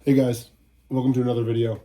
Hey guys, welcome to another video.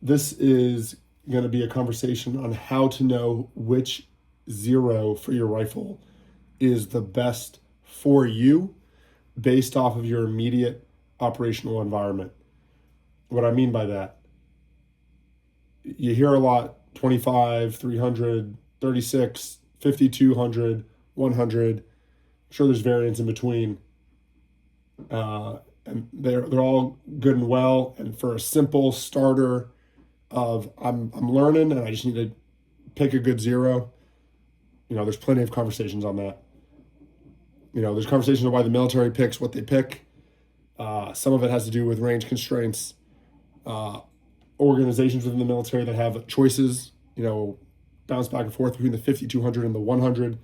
This is going to be a conversation on how to know which zero for your rifle is the best for you based off of your immediate operational environment. What I mean by that, you hear a lot 25, 300, 36, 5200, 100. I'm sure there's variants in between. And they're all good and well. And for a simple starter of I'm learning and I just need to pick a good zero, there's plenty of conversations on that. There's conversations on why the military picks what they pick. Some of it has to do with range constraints. Organizations within the military that have choices, bounce back and forth between the 5200 and the 100.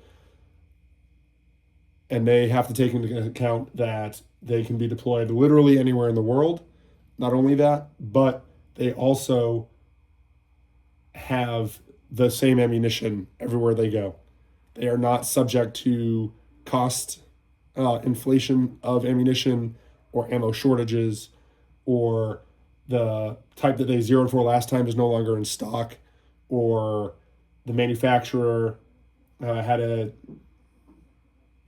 And they have to take into account that they can be deployed literally anywhere in the world. Not only that, but they also have the same ammunition everywhere they go. They are not subject to cost inflation of ammunition or ammo shortages, or the type that they zeroed for last time is no longer in stock, or the manufacturer had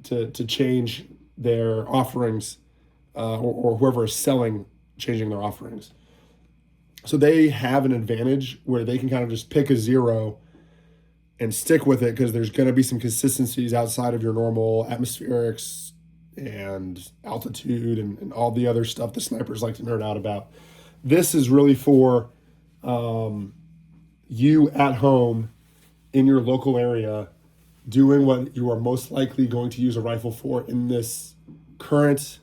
to change their offerings, or whoever is selling changing their offerings. So they have an advantage where they can kind of just pick a zero and stick with it because there's going to be some consistencies outside of your normal atmospherics and altitude and all the other stuff the snipers like to nerd out about. This is really for you at home in your local area doing what you are most likely going to use a rifle for in this current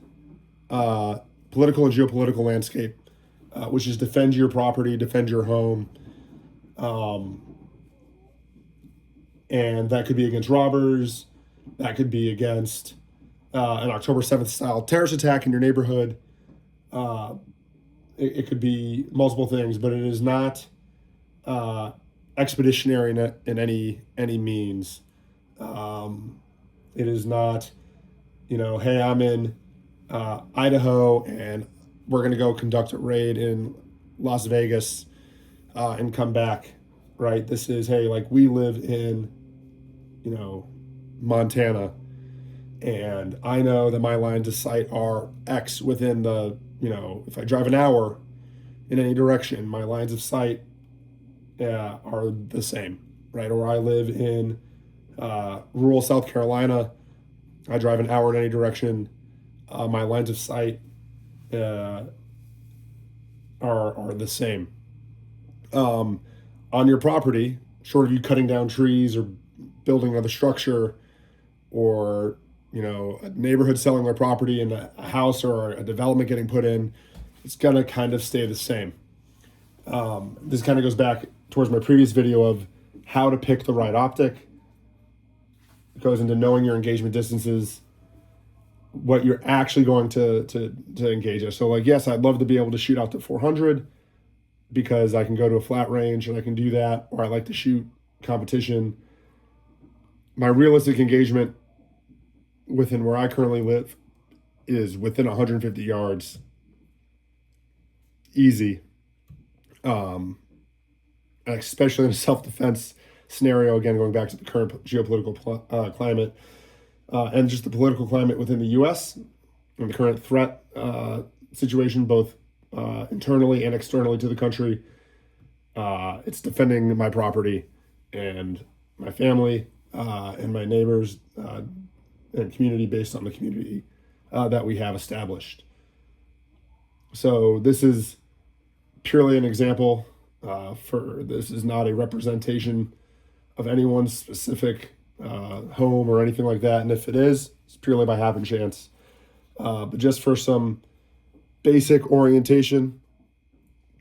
political and geopolitical landscape, which is defend your property, defend your home. And that could be against robbers. That could be against an October 7th style terrorist attack in your neighborhood. It could be multiple things, but it is not expeditionary in any means. It is not, hey, I'm in Idaho and we're going to go conduct a raid in Las Vegas and come back, right? This is, hey, like we live in, Montana, and I know that my lines of sight are X within the, if I drive an hour in any direction, my lines of sight are the same, right? Or I live in rural South Carolina, I drive an hour in any direction, my lines of sight are the same. On your property, short of you cutting down trees or building another structure, or a neighborhood selling their property and a house or a development getting put in, it's gonna kind of stay the same. This kind of goes back towards my previous video of how to pick the right optic. It goes into knowing your engagement distances, what you're actually going to engage at. So yes, I'd love to be able to shoot out to 400 because I can go to a flat range and I can do that, or I like to shoot competition. My realistic engagement within where I currently live is within 150 yards. Easy. Especially in a self-defense scenario, again, going back to the current geopolitical climate and just the political climate within the U.S. and the current threat situation, both internally and externally to the country. It's defending my property and my family and my neighbors and community based on the community that we have established. So this is purely an example. This is not a representation of anyone's specific home or anything like that. And if it is, it's purely by happen chance. But just for some basic orientation,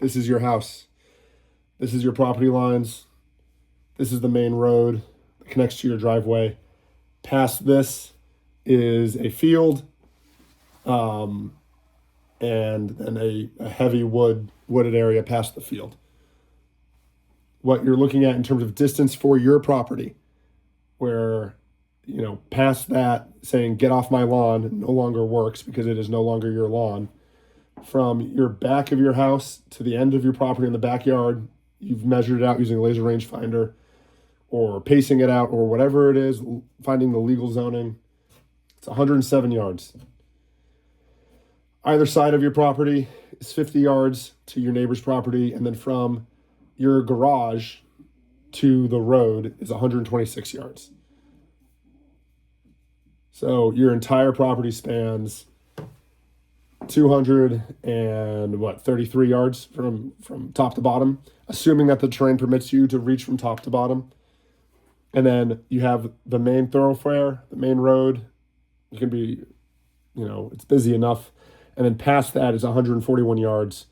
this is your house. This is your property lines. This is the main road that connects to your driveway. Past this is a field, and then a heavy wooded area past the field. What you're looking at in terms of distance for your property, where, past that saying get off my lawn no longer works because it is no longer your lawn. from your back of your house to the end of your property in the backyard. You've measured it out using a laser rangefinder or pacing it out or whatever it is, finding the legal zoning. It's 107 yards. Either side of your property is 50 yards to your neighbor's property, and then from your garage to the road is 126 yards. So your entire property spans 33 yards from top to bottom, assuming that the terrain permits you to reach from top to bottom. And then you have the main thoroughfare, the main road. You can be, it's busy enough. And then past that is 141 yards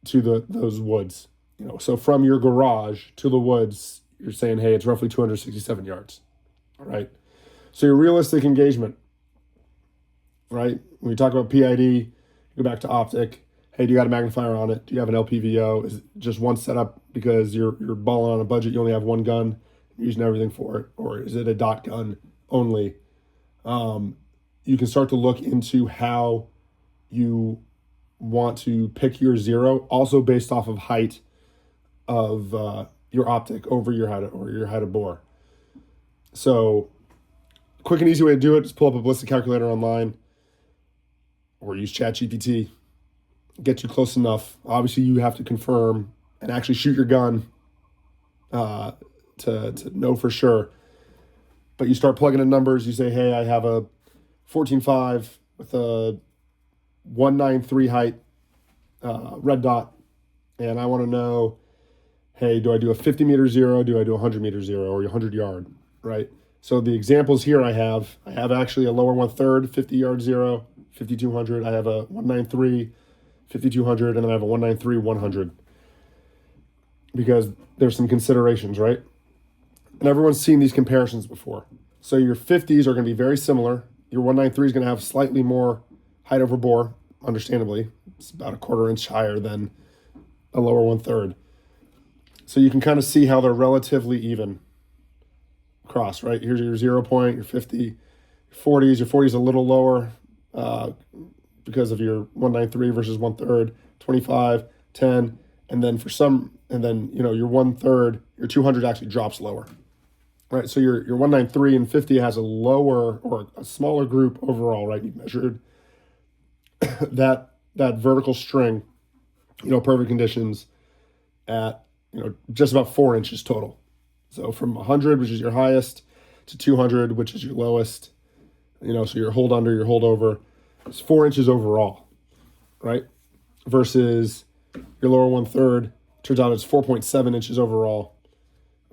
to those woods. So from your garage to the woods, you're saying, hey, it's roughly 267 yards. All right. So your realistic engagement, right? When you talk about PID, go back to optic. Hey, do you got a magnifier on it? Do you have an LPVO? Is it just one setup because you're balling on a budget? You only have one gun, you're using everything for it, or is it a dot gun only? You can start to look into how you want to pick your zero, also based off of height of your optic over your height or your height of bore. So, quick and easy way to do it is pull up a ballistic calculator online or use ChatGPT. Get you close enough. Obviously, you have to confirm and actually shoot your gun to know for sure. But you start plugging in numbers. You say, hey, I have a 14.5 with a 193 height red dot, and I want to know, hey, do I do a 50 meter zero? Do I do a 100 meter zero or a 100 yard, right? So the examples here I have actually a lower 1/3 50 yard zero, 5200. I have a 193 5200, and then I have a 193 100 because there's some considerations, right? And everyone's seen these comparisons before. So your 50s are going to be very similar. Your 193 is going to have slightly more height over bore, understandably. It's about a 1/4 inch higher than a lower 1/3. So you can kind of see how they're relatively even across, right? Here's your 0 point, your 50, your 40s. Your 40s a little lower because of your 193 versus 1/3, 25, 10, and then your 1/3, your 200 actually drops lower, right? So your 193 and 50 has a lower or a smaller group overall, right? You've measured that vertical string, perfect conditions at, just about 4 inches total. So from 100, which is your highest, to 200, which is your lowest, so your hold under, your hold over, it's 4 inches overall, right? Versus your lower 1/3, turns out it's 4.7 inches overall,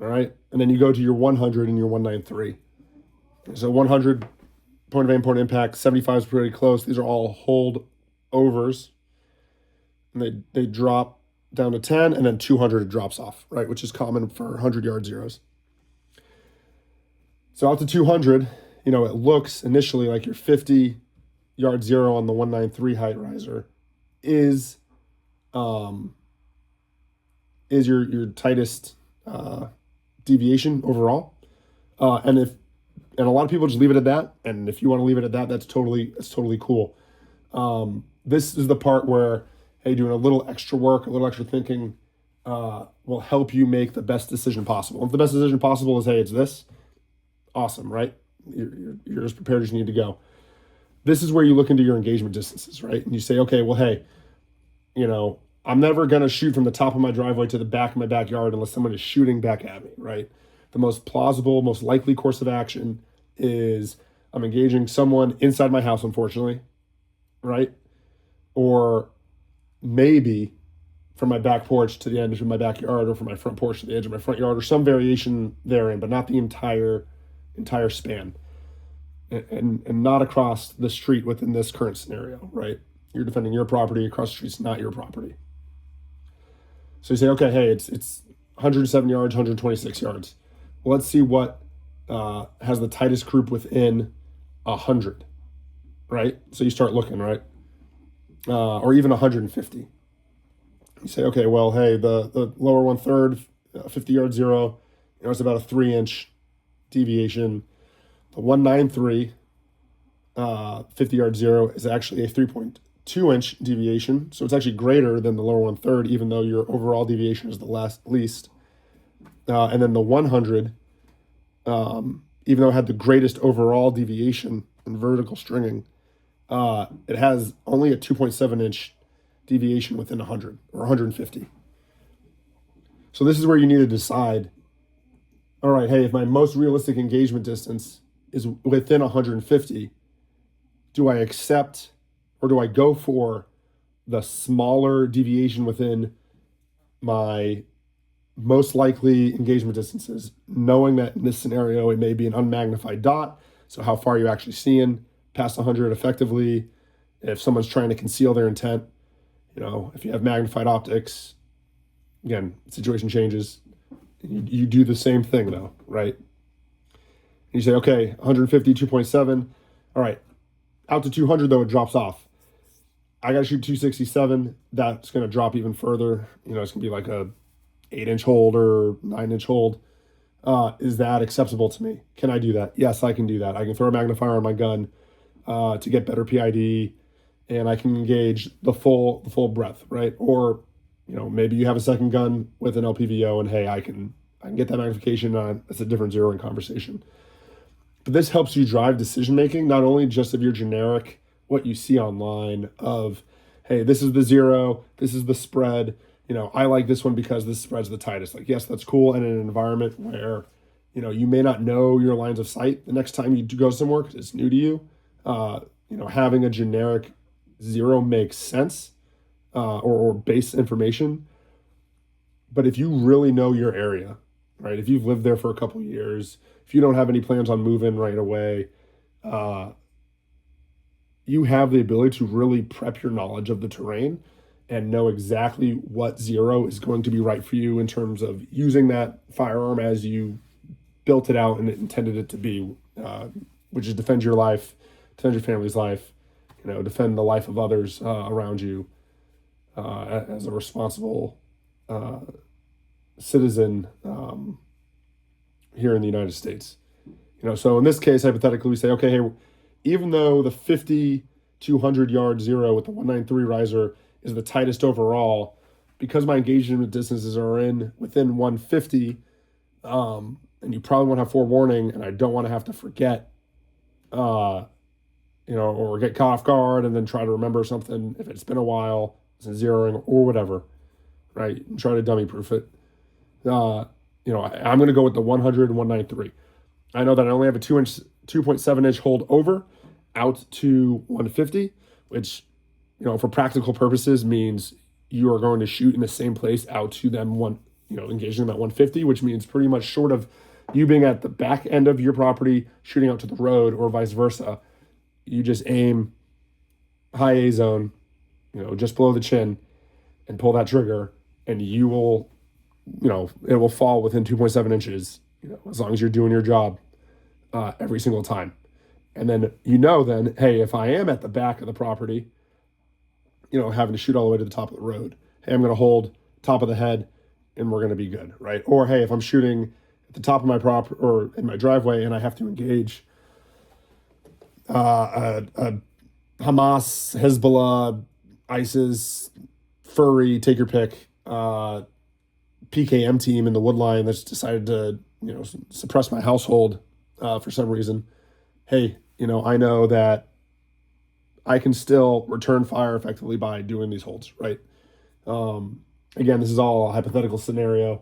all right? And then you go to your 100 and your 193. So 100, point of aim, point of impact, 75 is pretty close. These are all hold overs, and they drop down to 10, and then 200 it drops off, right? Which is common for 100 yard zeros. So out to 200, it looks initially like your 50 yard zero on the 193 height riser is your tightest deviation overall. And a lot of people just leave it at that. And if you want to leave it at that, that's totally cool. This is the part where, hey, doing a little extra work, a little extra thinking will help you make the best decision possible. If the best decision possible is, hey, it's this, awesome, right? You're as prepared as you need to go. This is where you look into your engagement distances, right? And you say, okay, well, hey, I'm never going to shoot from the top of my driveway to the back of my backyard unless someone is shooting back at me, right? The most plausible, most likely course of action is I'm engaging someone inside my house, unfortunately, right? Or maybe from my back porch to the edge of my backyard, or from my front porch to the edge of my front yard, or some variation therein, but not the entire span, and not across the street within this current scenario, right? You're defending your property. Across the street's not your property. So you say, okay, hey, it's 107 yards, 126 yards. Well, let's see what has the tightest group within 100, right? So you start looking, right? Or even 150. You say, okay, well, hey, the lower 1/3, 50 yard zero, it's about a 3 inch deviation. The 193, 50 yard zero is actually a 3.2 2-inch deviation. So it's actually greater than the lower 1/3, even though your overall deviation is the least. And then the 100, even though it had the greatest overall deviation in vertical stringing, it has only a 2.7-inch deviation within 100 or 150. So this is where you need to decide, all right, hey, if my most realistic engagement distance is within 150, do I accept or do I go for the smaller deviation within my most likely engagement distances, knowing that in this scenario it may be an unmagnified dot, so how far you're actually seeing past 100 effectively. If someone's trying to conceal their intent, if you have magnified optics, again, situation changes. You do the same thing though, right? You say, okay, 150, 2.7. All right, out to 200 though, it drops off. I got to shoot 267. That's going to drop even further. It's going to be like a 8-inch hold or 9-inch hold. Is that acceptable to me? Can I do that? Yes, I can do that. I can throw a magnifier on my gun to get better PID, and I can engage the full breadth, right? Or maybe you have a second gun with an LPVO, and hey, I can get that magnification on. It's a different zeroing conversation. But this helps you drive decision making, not only just of your generic what you see online of, hey, this is the zero, this is the spread. I like this one because this spread's the tightest. Like, yes, that's cool. And in an environment where, you may not know your lines of sight the next time you go somewhere because it's new to you, having a generic zero makes sense, or base information. But if you really know your area, right? If you've lived there for a couple of years, if you don't have any plans on moving right away, you have the ability to really prep your knowledge of the terrain and know exactly what zero is going to be right for you in terms of using that firearm as you built it out and intended it to be, which is defend your life, defend your family's life, defend the life of others around you as a responsible citizen here in the United States. So in this case, hypothetically, we say, okay, hey, even though the 50 to 100 yard zero with the 193 riser is the tightest overall, because my engagement distances are within 150, and you probably want to have forewarning, and I don't want to have to forget, or get caught off guard and then try to remember something if it's been a while, since zeroing or whatever, right? And try to dummy proof it. I'm going to go with the 100 and 193. I know that I only have a 2.7-inch hold over out to 150, which, for practical purposes means you are going to shoot in the same place out to them engaging them at 150, which means pretty much short of you being at the back end of your property, shooting out to the road or vice versa. You just aim high A zone, just below the chin and pull that trigger, and you will, it will fall within 2.7 inches, as long as you're doing your job every single time. And then, hey, if I am at the back of the property, having to shoot all the way to the top of the road, hey, I'm going to hold top of the head and we're going to be good, right? Or, hey, if I'm shooting at the top of my property or in my driveway and I have to engage a Hamas, Hezbollah, ISIS, Furry, take your pick, PKM team in the wood line that's decided to, suppress my household for some reason. Hey, I know that I can still return fire effectively by doing these holds, right? Again, this is all a hypothetical scenario,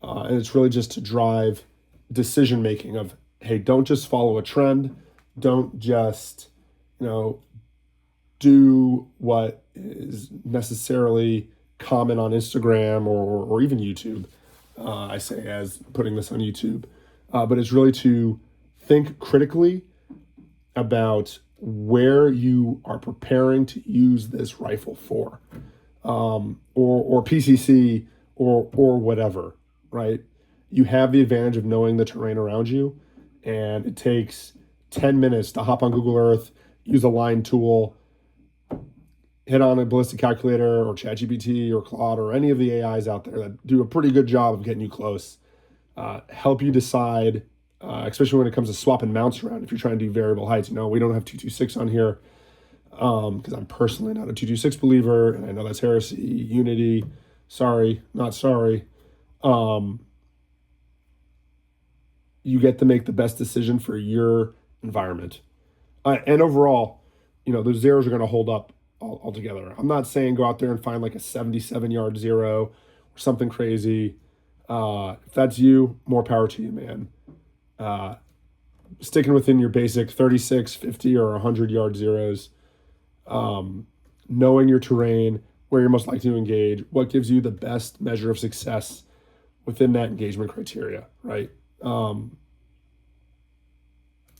and it's really just to drive decision making of, hey, don't just follow a trend, don't just, do what is necessarily common on Instagram or even YouTube. I say as putting this on YouTube, but it's really to think critically about where you are preparing to use this rifle for, or PCC or whatever, right? You have the advantage of knowing the terrain around you, and it takes 10 minutes to hop on Google Earth, use a line tool, hit on a ballistic calculator or ChatGPT or Claude or any of the AIs out there that do a pretty good job of getting you close, help you decide, especially when it comes to swapping mounts around. If you're trying to do variable heights, we don't have 226 on here. because I'm personally not a 226 believer, and I know that's heresy, unity, sorry, not sorry. You get to make the best decision for your environment. And overall, those zeros are going to hold up altogether. I'm not saying go out there and find like a 77-yard zero or something crazy. If that's you, more power to you, man. Sticking within your basic 36, 50, or 100-yard zeros, knowing your terrain, where you're most likely to engage, what gives you the best measure of success within that engagement criteria, right? And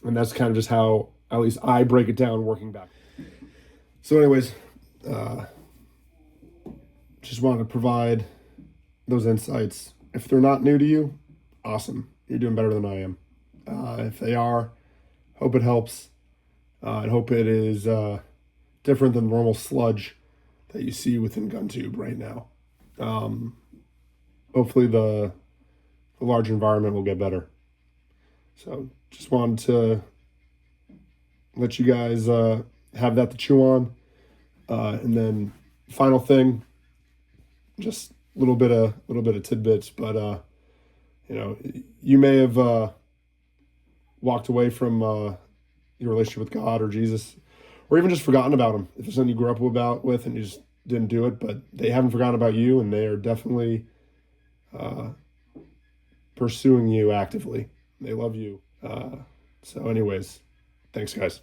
that's kind of just how, at least I break it down working back. So anyways, just wanted to provide those insights. If they're not new to you, awesome. You're doing better than I am. If they are, hope it helps. I hope it is different than normal sludge that you see within GunTube right now. Hopefully the large environment will get better. So just wanted to let you guys have that to chew on. And then final thing, just a little bit of tidbits, but you may have walked away from your relationship with God or Jesus, or even just forgotten about him. If it's something you grew up with and you just didn't do it, but they haven't forgotten about you, and they are definitely pursuing you actively. They love you. So anyways, thanks guys.